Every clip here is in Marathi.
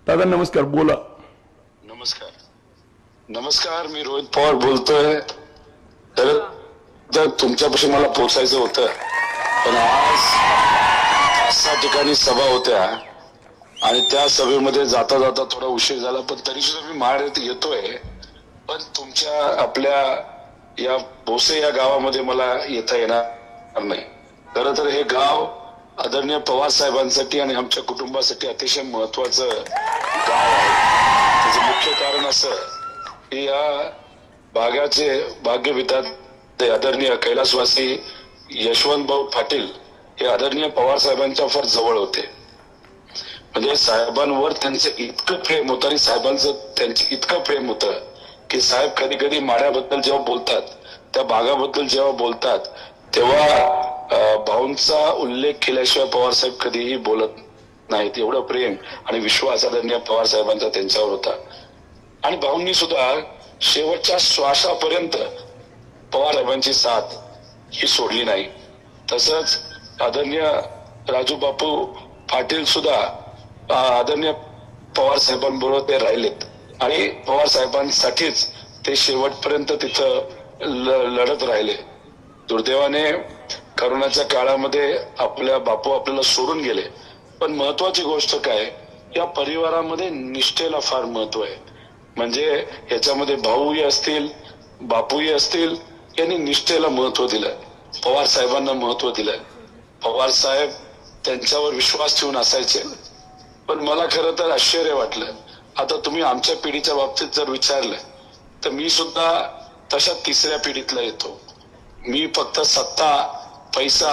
दादा नमस्कार, बोला. नमस्कार. नमस्कार, मी रोहित पवार बोलतोय. तर तुमच्यापाशी मला पोचायचं होतं, पण आज 5-6 ठिकाणी सभा होत्या आणि त्या सभेमध्ये जाता जाता थोडा उशीर झाला, पण तरी सुद्धा मी महाड येतोय. पण तुमच्या आपल्या या भोसे या गावामध्ये मला येता येणार नाही. खरं तर हे गाव आदरणीय पवार साहेबांसाठी आणि आमच्या कुटुंबासाठी अतिशय महत्वाचं गाव आहे. त्याचं मुख्य कारण असं की या भागाचे भाग्यविधाते आदरणीय कैलासवासी यशवंत भाऊ पाटील हे आदरणीय पवार साहेबांच्या फार जवळ होते. म्हणजे साहेबांवर त्यांचं इतकं प्रेम होतं आणि साहेबांचं त्यांचं इतकं प्रेम होतं की साहेब कधी कधी माड्याबद्दल जेव्हा बोलतात, त्या भागाबद्दल जेव्हा बोलतात, तेव्हा भाऊंचा उल्लेख केल्याशिवाय पवार साहेब कधीही बोलत नाहीत. एवढं प्रेम आणि विश्वास आदरणीय पवार साहेबांचा त्यांच्यावर होता. आणि भाऊंनी सुद्धा शेवटच्या श्वासापर्यंत पवार साहेबांची साथ ही सोडली नाही. तसंच आदरणीय राजू बापू पाटील सुद्धा आदरणीय पवार साहेबांबरोबर ते राहिलेत आणि पवार साहेबांसाठीच ते शेवटपर्यंत तिथं लढत राहिले. दुर्दैवाने करोनाच्या काळामध्ये आपल्या बापू आपल्याला सोडून गेले. पण महत्वाची गोष्ट काय, या परिवारामध्ये निष्ठेला फार महत्व आहे. म्हणजे याच्यामध्ये भाऊही असतील, बापूही असतील, यांनी निष्ठेला महत्व दिलं, पवार साहेबांना महत्व दिलं. पवार साहेब त्यांच्यावर विश्वास ठेवून असायचे. पण मला खरं तर आश्चर्य वाटलं, आता तुम्ही आमच्या पिढीच्या बाबतीत जर विचारलं तर मी सुद्धा तशा 3ऱ्या पिढीतला येतो. मी फक्त सत्ता, पैसा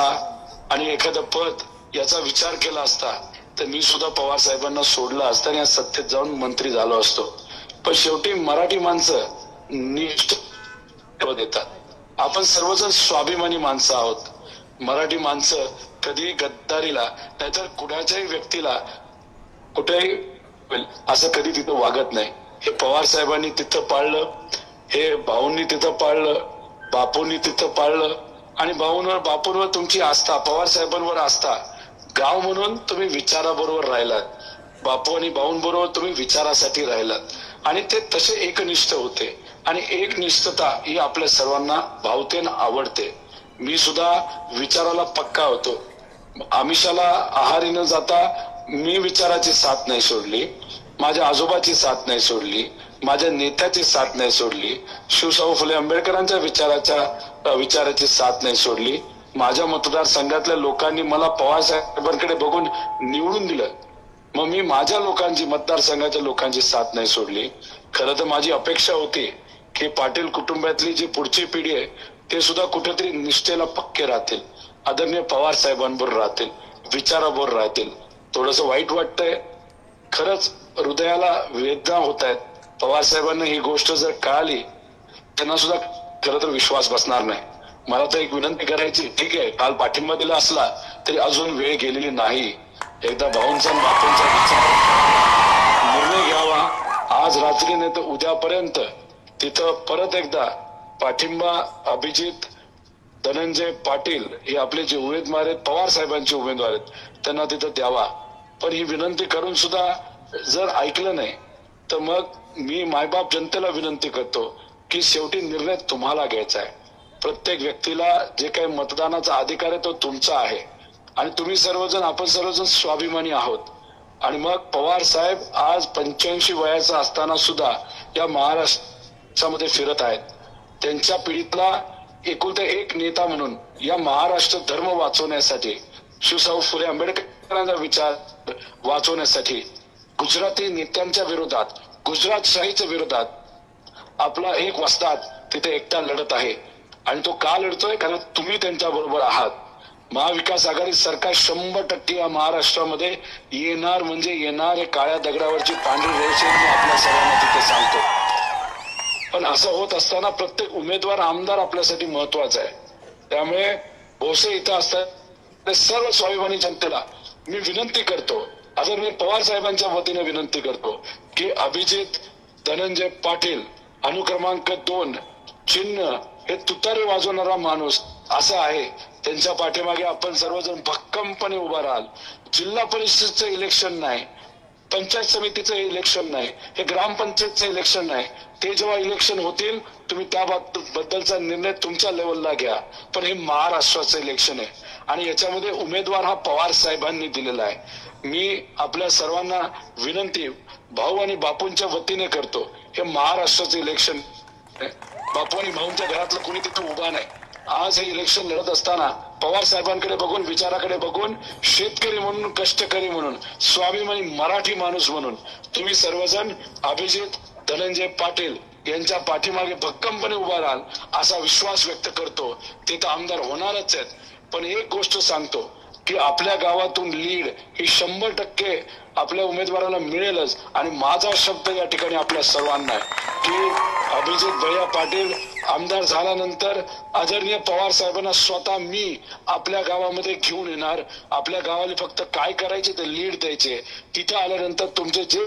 आणि एखादं पद याचा विचार केला असता तर मी सुद्धा पवार साहेबांना सोडलं असतं आणि या सत्तेत जाऊन मंत्री झालो असतो. पण शेवटी मराठी माणसं निष्ठ देतात. आपण सर्वजण स्वाभिमानी माणसं आहोत. मराठी माणसं कधी गद्दारीला नाहीतर कुणाच्याही व्यक्तीला कुठेही असं कधी तिथं वागत नाही. हे पवार साहेबांनी तिथं पाळलं, हे भाऊंनी तिथं पाळलं, बापूंनी तिथं पाळलं. आणि बापूंवर तुमची आस्था, पवार साहेबांवर आस्था, गाव म्हणून तुम्ही विचाराबरोबर राहिलात. बापू आणि भाऊंबरोबर तुम्ही विचारासाठी राहिलात आणि ते तसे एकनिष्ठ होते. आणि एकनिष्ठता ही आपल्या सर्वांना भावते आणि आवडते. मी सुद्धा विचाराला पक्का होतो. आमिषाला आहारी न जाता मी विचाराची साथ नाही सोडली, माझ्या आजोबाची साथ नाही सोडली, माझ्या नेत्याची साथ नाही सोडली, शिवशाहू फुले आंबेडकरांच्या विचाराची साथ नाही सोडली. माझ्या मतदारसंघातल्या लोकांनी मला पवार साहेबांकडे बघून निवडून दिलं, मग मी माझ्या लोकांची, मतदारसंघाच्या लोकांची साथ नाही सोडली. खरं तर माझी अपेक्षा होती की पाटील कुटुंबातली जी पुढची पिढी आहे ते सुद्धा कुठेतरी निष्ठेला पक्के राहतील, आदरणीय पवार साहेबांबरोबर राहतील, विचाराबरोबर राहतील. थोडस वाईट वाटतंय, खरंच हृदयाला वेदना होत आहेत. पवार साहेबांना ही गोष्ट जर कळाली त्यांना सुद्धा खरं तर विश्वास बसणार नाही. मला तर एक विनंती करायची, ठीक आहे काल पाठिंबा दिला असला तरी अजून वेळ गेलेली नाही. एकदा भाऊंचा आणि बापूंचा विचार निर्णय घ्यावा. आज रात्री नाही तर उद्यापर्यंत तिथं परत एकदा पाठिंबा अभिजित धनंजय पाटील हे आपले जे उमेदवार आहेत, पवार साहेबांचे उमेदवार आहेत, त्यांना तिथं द्यावा. पण ही विनंती करून सुद्धा जर ऐकलं नाही तर मग मी मायबाप जनतेला विनंती करतो की शेवटी निर्णय तुम्हाला घ्यायचा आहे. प्रत्येक व्यक्तीला जे काही मतदानाचा अधिकार आहे तो तुमचा आहे आणि तुम्ही सर्वजण, आपण सर्वजण स्वाभिमानी आहोत. आणि मग पवार साहेब आज 85 वयाचा असताना सुद्धा या महाराष्ट्रामध्ये फिरत आहेत. त्यांच्या पिढीतला एकुलता एक नेता म्हणून या महाराष्ट्र धर्म वाचवण्यासाठी, शिवशाहू फुले आंबेडकरांचा विचार वाचवण्यासाठी गुजराती नेत्यांच्या विरोधात, गुजरातशाहीच्या विरोधात आपला एक वस्ताद तिथे एकटा लढत आहे. आणि तो का लढतोय, कारण तुम्ही त्यांच्या बरोबर आहात. महाविकास आघाडी सरकार 100% या महाराष्ट्रामध्ये येणार म्हणजे येणार. हे काळ्या दगडावरची पांढरी रेष मी आपल्या सर्वांना तिथे सांगतो. पण असं होत असताना प्रत्येक उमेदवार, आमदार आपल्यासाठी महत्वाचा आहे. त्यामुळे भोसे इथं असतात सर्व स्वाभिमानी जनतेला मी विनंती करतो, आदरणीय पवार साहेबांच्या वतीने विनंती करतो की अभिजित धनंजय पाटील अनुक्रमांक 2 चिन्ह हे तुतारी वाजवणारा माणूस असा आहे, त्यांच्या पाठीमागे आपण सर्वजण भक्कमपणे उभा राहाल. जिल्हा परिषदचं इलेक्शन नाही, पंचायत समितीचं इलेक्शन नाही, हे ग्रामपंचायतचं इलेक्शन नाही. ते जेव्हा इलेक्शन होतील तुम्ही त्याबद्दलचा निर्णय तुमच्या लेवलला घ्या. पण हे महाराष्ट्राचं इलेक्शन आहे आणि याच्यामध्ये उमेदवार हा पवार साहेबांनी दिलेला आहे. मी आपल्या सर्वांना विनंती भाऊ आणि बापूंच्या वतीने करतो, हे महाराष्ट्राचं इलेक्शन आहे. बापू आणि भाऊंच्या घरातलं कोणी तिथे उभा नाही. आज हे इलेक्शन लढत असताना पवार साहेबांकडे बघून, विचाराकडे बघून, शेतकरी म्हणून, कष्टकरी म्हणून, स्वाभिमानी मराठी माणूस म्हणून तुम्ही सर्वजण अभिजित धनंजय पाटील यांच्या पाठीमागे भक्कमपणे उभा राहाल असा विश्वास व्यक्त करतो. ते तर आमदार होणारच आहेत. पण एक गोष्ट सांगतो की आपल्या गावातून लीड ही 100% आपल्या उमेदवाराला मिळेलच. आणि माझा शब्द या ठिकाणी आपल्या सर्वांना आहे की अभिजित भैया पाटील आमदार झाल्यानंतर आदरणीय पवार साहेबांना स्वतः मी आपल्या गावामध्ये घेऊन येणार. आपल्या गावाला फक्त काय करायचे ते लीड द्यायचे. तिथे आल्यानंतर तुमचे जे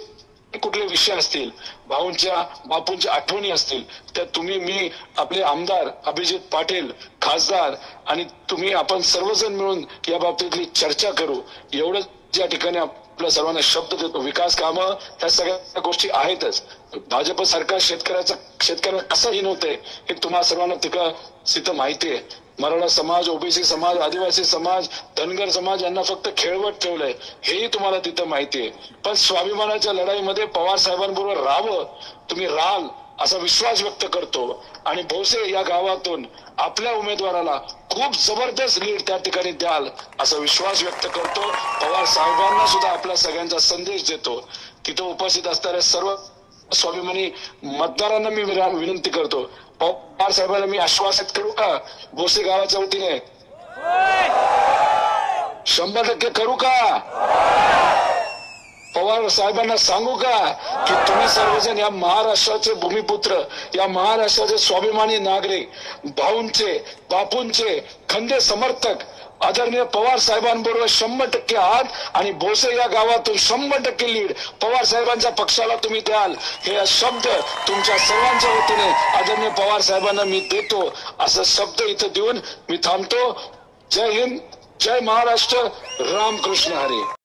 कुठले विषय असतील, भाऊंच्या बापूंच्या आठवणी असतील, त्या तुम्ही, मी, आपले आमदार अभिजित पाटील, खासदार आणि तुम्ही, आपण सर्वजण मिळून या बाबतीतली चर्चा करू. एवढंच या ठिकाणी आपल्या सर्वांना शब्द देतो. विकास कामं ह्या सगळ्या गोष्टी आहेतच. भाजप सरकार शेतकऱ्यांना कसं हिनवतंय हे तुम्हाला सर्वांना तिथं माहिती आहे. मराठा समाज, ओबीसी समाज, आदिवासी समाज, धनगर समाज यांना फक्त खेळवत ठेवलंय हेही तुम्हाला तिथं माहिती आहे. पण स्वाभिमानाच्या लढाईमध्ये पवार साहेबांबरोबर राहावं, तुम्ही राहाल असा विश्वास व्यक्त करतो. आणि भोसे या गावातून आपल्या उमेदवाराला खूप जबरदस्त लीड त्या ठिकाणी द्याल असा विश्वास व्यक्त करतो. पवार साहेबांना सुद्धा आपल्या सगळ्यांचा संदेश देतो. तिथं उपस्थित असणाऱ्या सर्व स्वाभिमानी मतदारांना मी विनंती करतो, पवार साहेबांना मी आश्वासित करू का भोसे गावाच्या वतीने 100% करू का? पवार साहेबांना सांगू का की तुम्ही सर्वजण या महाराष्ट्राचे भूमिपुत्र, या महाराष्ट्राचे स्वाभिमानी नागरिक, भाऊंचे, बापूंचे खंदे समर्थक आदरणीय पवार साहेबांबरोबर 100% आहात. आणि भोसे या गावातून 100% लीड पवार साहेबांच्या पक्षाला तुम्ही द्याल हे शब्द तुमच्या सर्वांच्या वतीने आदरणीय पवार साहेबांना मी देतो. असं शब्द इथं देऊन मी थांबतो. जय हिंद, जय महाराष्ट्र, रामकृष्ण हरी.